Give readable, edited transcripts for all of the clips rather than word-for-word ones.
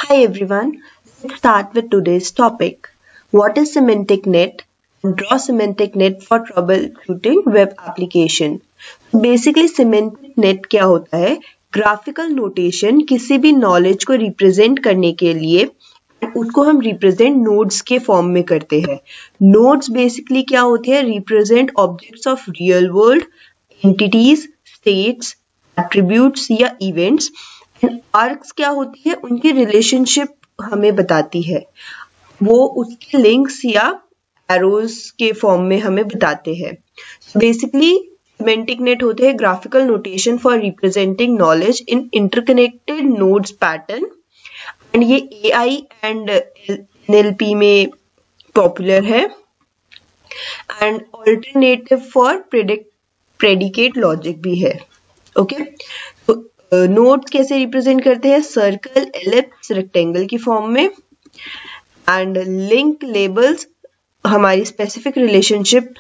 Hi everyone, let's start with today's topic. What is semantic net? Draw semantic net for troubleshooting web application. Basically semantic net क्या होता है? Graphical notation किसी भी knowledge को represent करने के लिए उसको हम रिप्रेजेंट नोड्स के फॉर्म में करते हैं. नोड्स बेसिकली क्या होती है? Represent objects of real world, entities, states, attributes या इवेंट्स. आर्क्स क्या होती है? उनकी रिलेशनशिप हमें बताती है. वो उसके लिंक्स या एरोज के फॉर्म में हमें बताते हैं. बेसिकली सेमेंटिक नेट होते हैं graphical notation for representing knowledge in interconnected nodes pattern. And ये AI एंड NLP में पॉपुलर है. And alternative for predicate logic भी है. ओके, नोड्स कैसे रिप्रेजेंट करते हैं? सर्कल, एलिप्स, रेक्टेंगल की फॉर्म में. एंड लिंक लेबल्स हमारी स्पेसिफिक रिलेशनशिप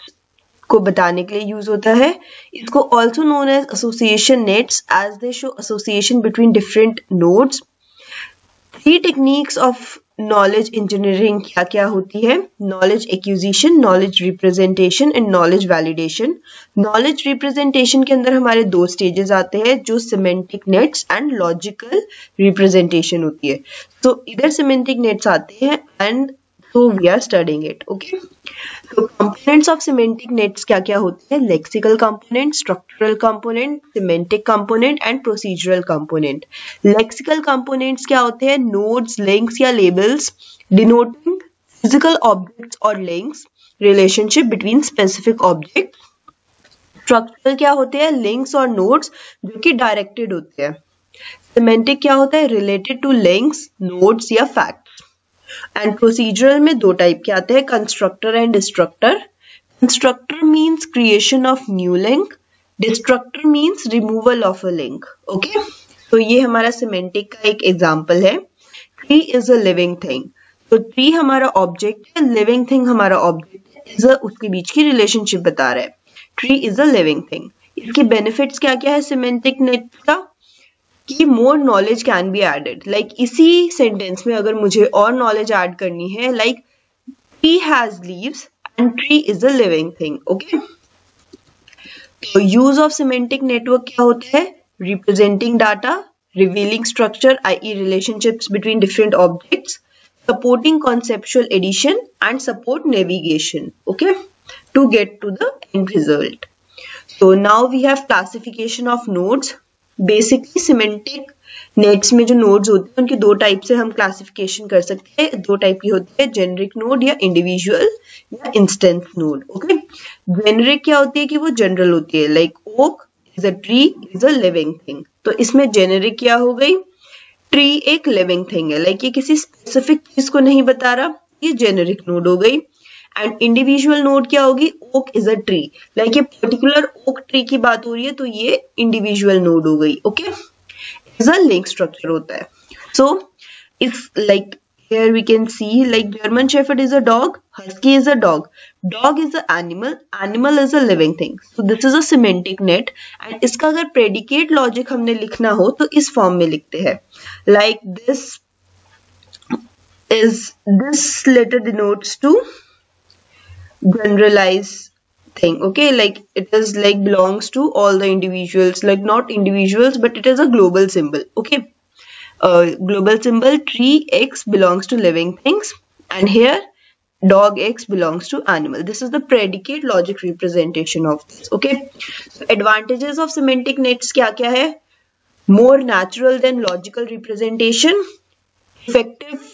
को बताने के लिए यूज होता है. इसको also known as association nets as they show association between different nodes. 3 techniques of knowledge engineering क्या क्या होती है? Knowledge acquisition, knowledge representation and knowledge validation. Knowledge representation के अंदर हमारे 2 स्टेजेस आते हैं जो semantic nets and logical representation होती है. तो इधर सिमेंटिक नेट्स आते हैं and so we are studying it. Okay, so components of semantic nets क्या क्या होते हैं? lexical component, structural component, semantic component and procedural component. lexical components क्या होते हैं? nodes, links या labels denoting physical objects or links, relationship between specific objects. structural क्या होते हैं? links और nodes जो कि directed होते हैं. semantic क्या होता है? related to links, nodes या facts. एंड प्रोसीजरल में 2 टाइप के आते हैं, constructor and destructor. Constructor means creation of new link, destructor means removal of a link. Okay, तो ये हमारा सिमेंटिक का एक एग्जांपल है. Tree is a living thing. तो ट्री हमारा ऑब्जेक्ट है, लिविंग थिंग हमारा ऑब्जेक्ट है. इज उसके बीच की रिलेशनशिप बता रहा है. Tree is a living thing. इसके बेनिफिट्स क्या क्या है सिमेंटिक नेट का? कि more knowledge can be added. Like इसी सेंटेंस में अगर मुझे और नॉलेज ऐड करनी है, like tree has leaves and tree is a living thing. Okay, तो यूज ऑफ सिमेंटिक नेटवर्क क्या होता है? Representing data, revealing structure i.e. relationships between different objects, supporting conceptual addition and support navigation. Okay, to get to the end result. So now we have classification of nodes. Basically semantic nets में जो nodes होते हैं उनके 2 type से हम classification कर सकते हैं. 2 टाइप की होती है, जेनरिक नोड या इंडिविजुअल या इंस्टेंस नोड. ओके, जेनरिक क्या होती है कि वो जनरल होती है. Like oak is a tree is a living thing. तो इसमें जेनरिक क्या हो गई? ट्री एक लिविंग थिंग है. लाइक ये किसी स्पेसिफिक चीज को नहीं बता रहा, ये जेनरिक नोड हो गई. एंड इंडिविजुअल नोड क्या होगी? Oak is a tree. Like ये पर्टिकुलर ओक ट्री की बात हो रही है तो ये इंडिविजुअल नोड हो गई. Okay, is a link structure होता है. So if like here we can see like German shepherd is a dog, husky is a dog, dog is a animal, animal is a living thing. So this is a semantic net. And इसका अगर predicate logic हमने लिखना हो तो इस form में लिखते हैं. Like this letter denotes to generalized thing. Okay, like it is like belongs to all the individuals, like not individuals but it is a global symbol. Okay, global symbol. Tree X belongs to living things and here dog X belongs to animal. This is the predicate logic representation of this. Okay, so advantages of semantic nets क्या क्या है? More natural than logical representation, effective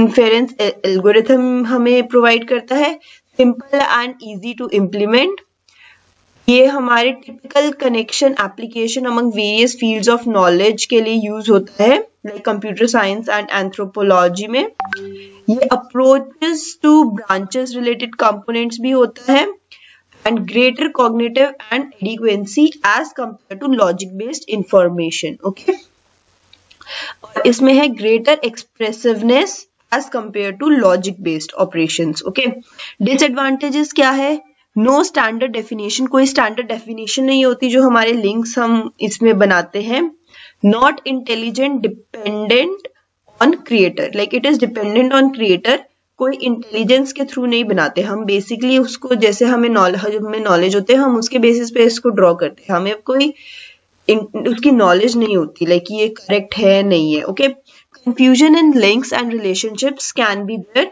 inference algorithm हमें provide करता है, simple and easy to implement. ये हमारे typical connection application among various fields of knowledge के लिए यूज होता है, like computer science and anthropology में. ये approaches to branches related components भी होता है. And greater cognitive and adequacy as compare to logic based information. Okay, और इसमें है greater expressiveness as compared to logic based operations. Okay, disadvantages क्या है? No standard definition, कोई standard definition नहीं होती जो हमारे links हम इसमें बनाते हैं. Not intelligent, dependent on creator, like it is dependent on creator. कोई इंटेलिजेंस के थ्रू नहीं बनाते हम, बेसिकली उसको जैसे हमें नॉलेज होते हैं हम उसके बेसिस पे इसको ड्रॉ करते हैं, हमें कोई उसकी नॉलेज नहीं होती लाइक ये करेक्ट है नहीं है। Okay, confusion in links and relationships can be there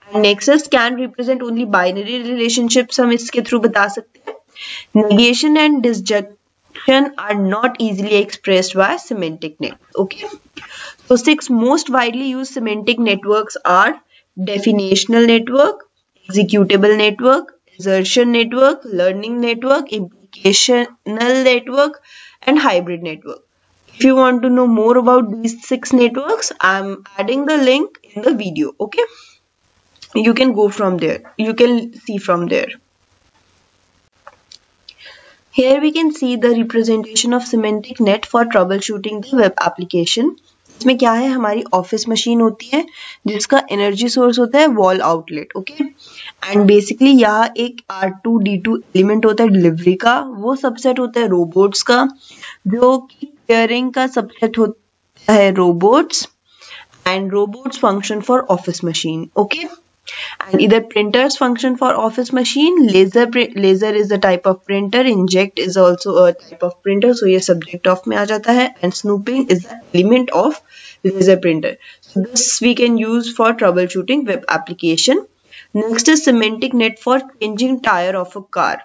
and nexus can represent only binary relationships, हम इसके थ्रू बता सकते हैं। Negation and disjunction are not easily expressed by semantic net. Okay, so 6 most widely used semantic networks are definitional network, executable network, assertion network, learning network, implicational network, and hybrid network. If you want to know more about these 6 networks, I'm adding the link in the video. Okay, you can go from there, you can see from there. Here we can see the representation of semantic net for troubleshooting the web application. इसमें क्या है, हमारी office machine होती है जिसका energy source होता है wall outlet. Okay, and basically यहाँ एक R2D2 एलिमेंट होता है डिलीवरी का, वो सबसेट होता है रोबोट्स का, जो कि केयरिंग का सबसेट होता है robots, and robots function for office machine. Okay, and either printers function for office machine, laser is the type of printer, inject is also a type of printer, so ये subject of में आ जाता है, and snooping is the element of laser printer. So this we can use for troubleshooting web application. Next is semantic net for changing tire of a car.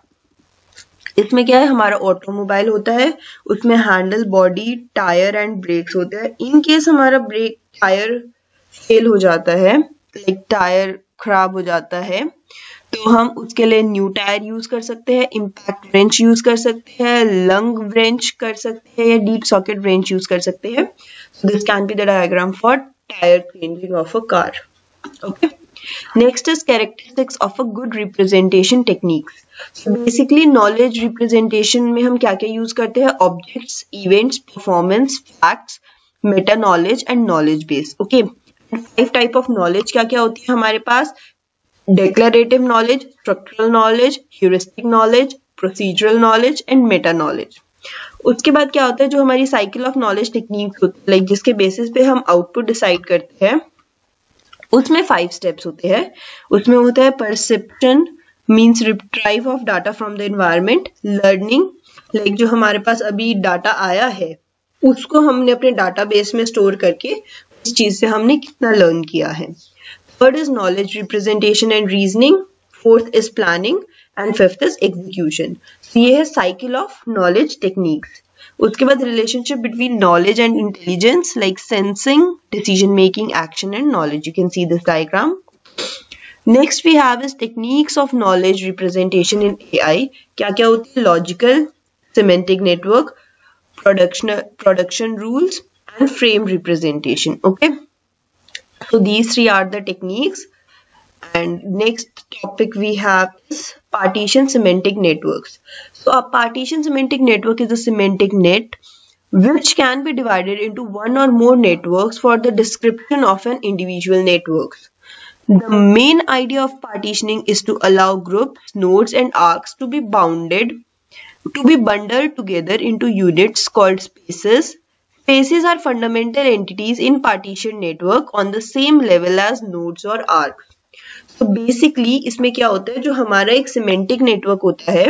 इसमें क्या है, हमारा automobile होता है, उसमें handle, body, tyre and brakes होते हैं। In case हमारा ब्रेक टायर फेल हो जाता है, लाइक टायर खराब हो जाता है, तो हम उसके लिए न्यू टायर यूज कर सकते हैं, इम्पैक्ट व्रेंच यूज कर सकते हैं, लंग व्रेंच कर सकते हैं, या डीप सॉकेट व्रेंच यूज कर सकते हैं। This can be the diagram for tyre changing of a car. Okay, next is characteristics of a good representation techniques. So basically knowledge representation में हम क्या क्या यूज करते हैं, objects, events, performance, facts, meta knowledge and knowledge base. Okay, 5 type of knowledge क्या क्या होती है हमारे पास, declarative knowledge, structural knowledge, heuristic knowledge, procedural knowledge and meta knowledge. उसके बाद क्या होता है, जो हमारी साइकिल ऑफ नॉलेज टेक्निक्स होती है, लाइक जिसके बेसिस पे हम आउटपुट डिसाइड करते हैं, उसमें 5 स्टेप्स होते हैं। उसमें होता है perception, means retrieve of data from the environment, learning, like जो हमारे पास अभी डाटा आया है उसको हमने अपने डाटाबेस में स्टोर करके इस चीज से हमने कितना लर्न किया है। Third is knowledge representation and reasoning, fourth is planning and fifth is execution. ये है साइकिल ऑफ नॉलेज टेक्निक्स। उसके बाद relationship between knowledge and intelligence, like sensing, decision making, action and knowledge. You can see this diagram. Next we have is techniques of knowledge representation in AI. क्या क्या होती है, logical, semantic network, production rules and frame representation. Okay, so these 3 are the techniques. And next topic we have is partition semantic networks. So a partition semantic network is a semantic net which can be divided into one or more networks for the description of an individual network. The main idea of partitioning is to allow groups, nodes and arcs to be bundled together into units called spaces. Spaces are fundamental entities in partition network on the same level as nodes or arcs. So basically इसमें क्या होता है, जो हमारा एक semantic network होता है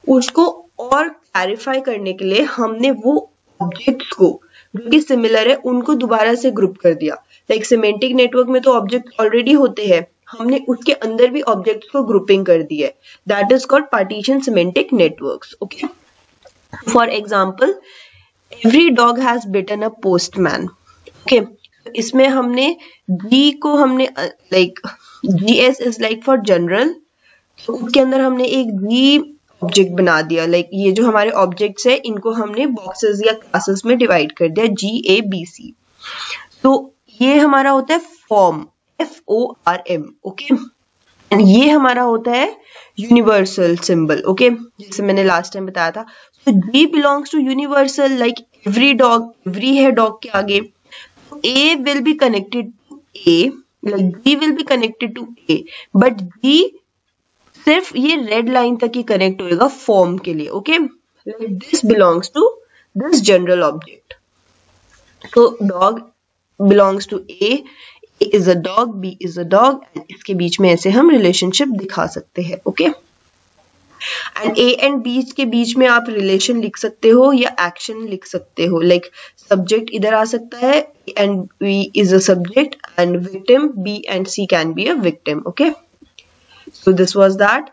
उसको और क्लैरिफाई करने के लिए हमने वो ऑब्जेक्ट्स को जो कि सिमिलर है उनको दोबारा से ग्रुप कर दिया। लाइक सिमेंटिक नेटवर्क में तो ऑब्जेक्ट ऑलरेडी होते हैं, हमने उसके अंदर भी ऑब्जेक्ट्स को ग्रुपिंग कर दी है। That is called partition semantic networks. Okay, for example every dog has bitten a postman. Okay, इसमें हमने जी को हमने like GS is like for general, तो उसके अंदर हमने एक जी ऑब्जेक्ट बना दिया। लाइक ये जो हमारे ऑब्जेक्ट्स है इनको हमने बॉक्सेस या क्लासेस में डिवाइड कर दिया, GABC। तो ये हमारा होता है फॉर्म, FORM। ओके, ये हमारा होता है यूनिवर्सल सिंबल। ओके, जैसे मैंने लास्ट टाइम बताया था। तो G belongs to universal, like every dog, every है डॉग के आगे, तो A will be connected to A, like G will be connected to A, but G सिर्फ ये रेड लाइन तक ही कनेक्ट होएगा फॉर्म के लिए। Okay, like this belongs to this general object. तो dog belongs to A is a dog, B is a dog, and इसके बीच में ऐसे हम रिलेशनशिप दिखा सकते हैं. Okay, and A and B के बीच में आप रिलेशन लिख सकते हो या एक्शन लिख सकते हो. लाइक सब्जेक्ट इधर आ सकता है, A and B is a subject, and victim B and C can be a victim. Okay, so this was that.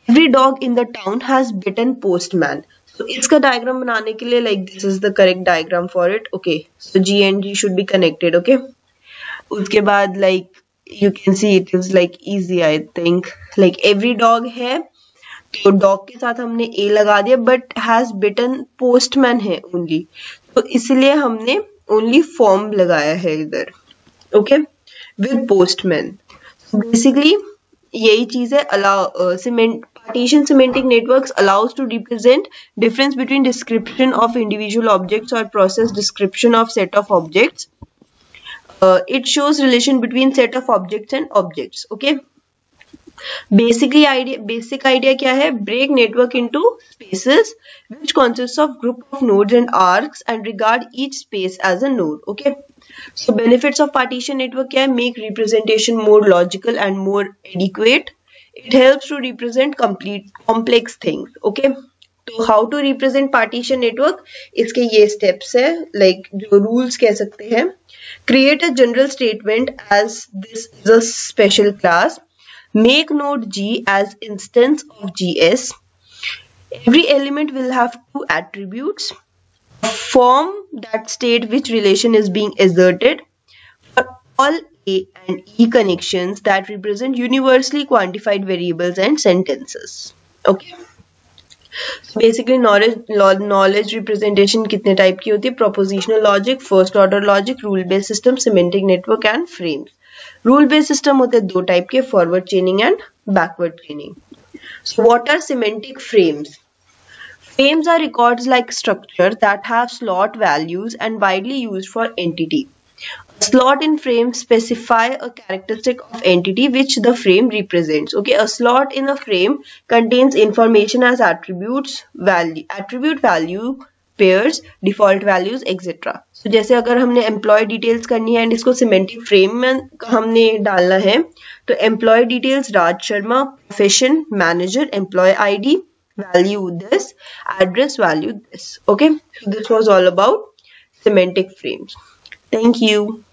Every dog in the town has bitten postman. So इसका diagram बनाने के लिए like this is the correct diagram for it. Okay, so G and G should be connected. Okay, उसके बाद like you can see it is like easy. I think like every dog है, तो dog के साथ हमने A लगा दिया, but has bitten postman है ओनली, तो इसलिए हमने ओनली फॉर्म लगाया है इधर. Okay, with postman. बेसिकली यही चीज है. Allow partition semantic networks allows to represent difference between description of individual objects or process description of set of objects. It shows relation between set of objects and objects. Okay, basic idea क्या है? Break network into spaces which consists of group of nodes and arcs and regard each space as a node. Okay, so benefits of partition network क्या है? Make representation more logical and more adequate. It helps to represent complex things. Okay, तो how to represent partition network? इसके ये steps है, like जो rules कह सकते हैं. Create a general statement as this is a special class. Make node G as instance of GS. Every element will have 2 attributes. Form that state which relation is being asserted. For all A and E connections that represent universally quantified variables and sentences. Okay. So basically knowledge representation कितने type की होती है? Propositional logic, first order logic, rule based system, semantic network and frames. Rule based system होते हैं 2 type के, forward chaining and backward chaining. So what are semantic frames? Frames are records like structure that have slot values and widely used for entity. A slot in frame specify a characteristic of entity which the frame represents. Okay, a slot in a frame contains information as attribute value, pairs, default values, etc. So जैसे अगर हमने employee details करनी है and इसको semantic frame में हमने डालना है, तो employee details Raj Sharma, profession manager, employee ID value this, address value this. Okay, so this was all about semantic frames. Thank you.